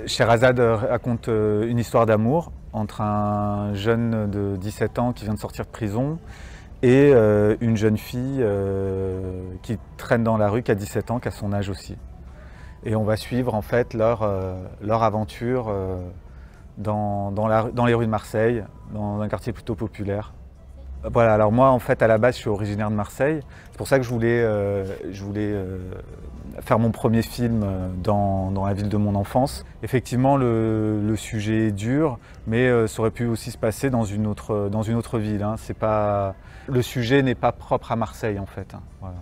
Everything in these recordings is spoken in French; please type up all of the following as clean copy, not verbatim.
Scheherazade raconte une histoire d'amour entre un jeune de 17 ans qui vient de sortir de prison et une jeune fille qui traîne dans la rue, qui a 17 ans, qui a son âge aussi. Et on va suivre en fait leur aventure dans les rues de Marseille, dans un quartier plutôt populaire. Voilà, alors moi en fait à la base je suis originaire de Marseille, c'est pour ça que je voulais faire mon premier film dans la ville de mon enfance. Effectivement le sujet est dur, mais ça aurait pu aussi se passer dans une autre ville. Hein. Le sujet n'est pas propre à Marseille en fait. Hein. Voilà.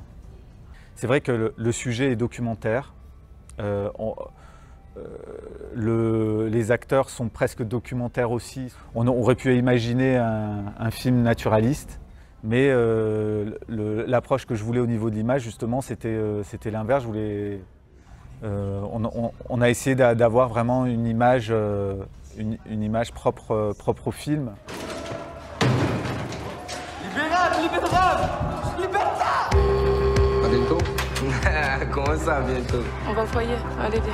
C'est vrai que le sujet est documentaire. Les acteurs sont presque documentaires aussi. On aurait pu imaginer un film naturaliste, mais l'approche que je voulais au niveau de l'image, justement, c'était l'inverse. On a essayé d'avoir vraiment une image propre au film. À bientôt. Comment ça, bientôt? On va au foyer. Allez, viens.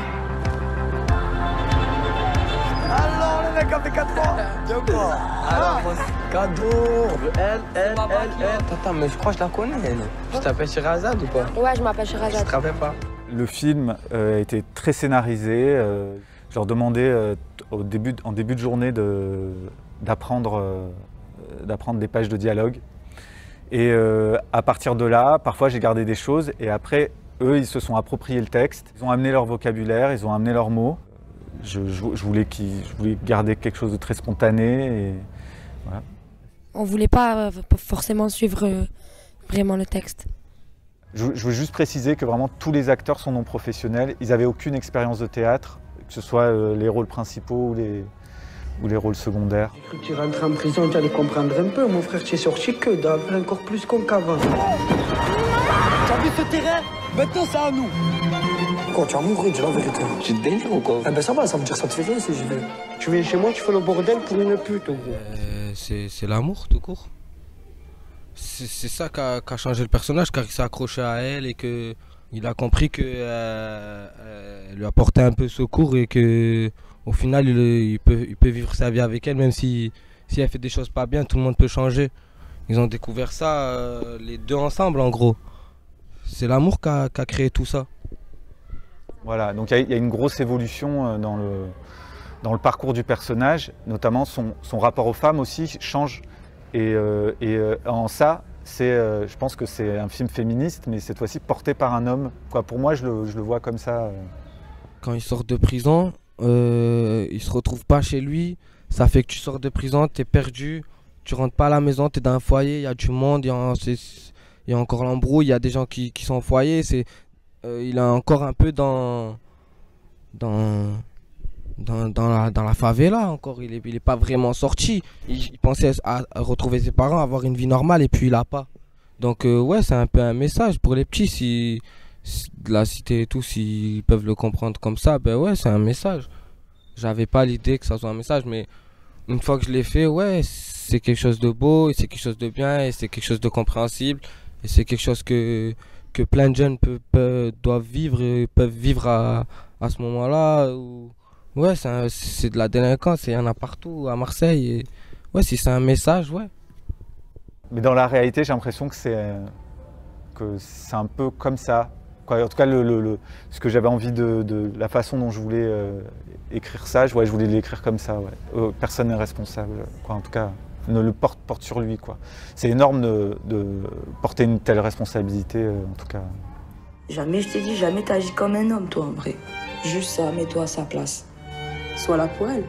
Alors, le mec a fait 4 ans. De quoi? Alors, cadeau. Elle. Attends, mais je crois que je la connais, elle. Tu t'appelles Scheherazade ou pas? Ouais, je m'appelle Scheherazade. Je te rappelle pas. Le film a été très scénarisé. Je leur demandais en début de journée d'apprendre des pages de dialogue. Et à partir de là, parfois j'ai gardé des choses et après, eux, ils se sont appropriés le texte. Ils ont amené leur vocabulaire, ils ont amené leurs mots. Je voulais garder quelque chose de très spontané. Et voilà. On ne voulait pas forcément suivre vraiment le texte. Je veux juste préciser que vraiment tous les acteurs sont non professionnels. Ils n'avaient aucune expérience de théâtre, que ce soit les rôles principaux ou les rôles secondaires. J'ai cru que tu rentres en prison, tu allais comprendre un peu. Mon frère, tu es sorti que dalle, encore plus con qu'avant. T'as vu ce terrain? Maintenant, c'est à nous. Quoi, tu vas mourir, dis la vérité. Tu te délires ou quoi? Ah ben ça va, ça veut dire que ça te fait rien si je vais. Tu viens chez moi, tu fais le bordel pour une pute, gros. C'est l'amour, tout court. C'est ça qui a changé le personnage, car il s'est accroché à elle et qu'il a compris qu'elle lui apportait un peu secours et que au final il peut vivre sa vie avec elle, même si elle fait des choses pas bien, tout le monde peut changer. Ils ont découvert ça les deux ensemble en gros. C'est l'amour qui a créé tout ça. Voilà, donc il y a une grosse évolution dans le parcours du personnage, notamment son rapport aux femmes aussi change. Et en ça, je pense que c'est un film féministe, mais cette fois-ci porté par un homme. Quoi, pour moi, je le vois comme ça. Quand il sort de prison, il se retrouve pas chez lui. Ça fait que tu sors de prison, tu es perdu, tu rentres pas à la maison, tu es dans un foyer, il y a du monde, il y a encore l'embrouille, il y a des gens qui sont au foyer. Il est encore un peu dans la favela encore, il est pas vraiment sorti. Il pensait à retrouver ses parents, avoir une vie normale et puis il a pas. Donc ouais, c'est un peu un message pour les petits, si de la cité et tout, s'ils peuvent le comprendre comme ça, ben ouais, c'est un message. J'avais pas l'idée que ça soit un message, mais une fois que je l'ai fait, ouais, c'est quelque chose de beau, et c'est quelque chose de bien, et c'est quelque chose de compréhensible, et c'est quelque chose que plein de jeunes doivent vivre et peuvent vivre à ce moment-là. Ouais, c'est de la délinquance, il y en a partout à Marseille. Et ouais, si c'est un message, ouais. Mais dans la réalité, j'ai l'impression que c'est un peu comme ça. Quoi, en tout cas, ce que j'avais envie de la façon dont je voulais écrire ça, je voulais l'écrire comme ça. Ouais. Personne n'est responsable. Quoi, en tout cas, ne le porte sur lui. C'est énorme de porter une telle responsabilité, en tout cas. Jamais, je t'ai dit, jamais t'agis comme un homme, toi, en vrai. Juste ça, mets-toi à sa place. Sois là pour elle.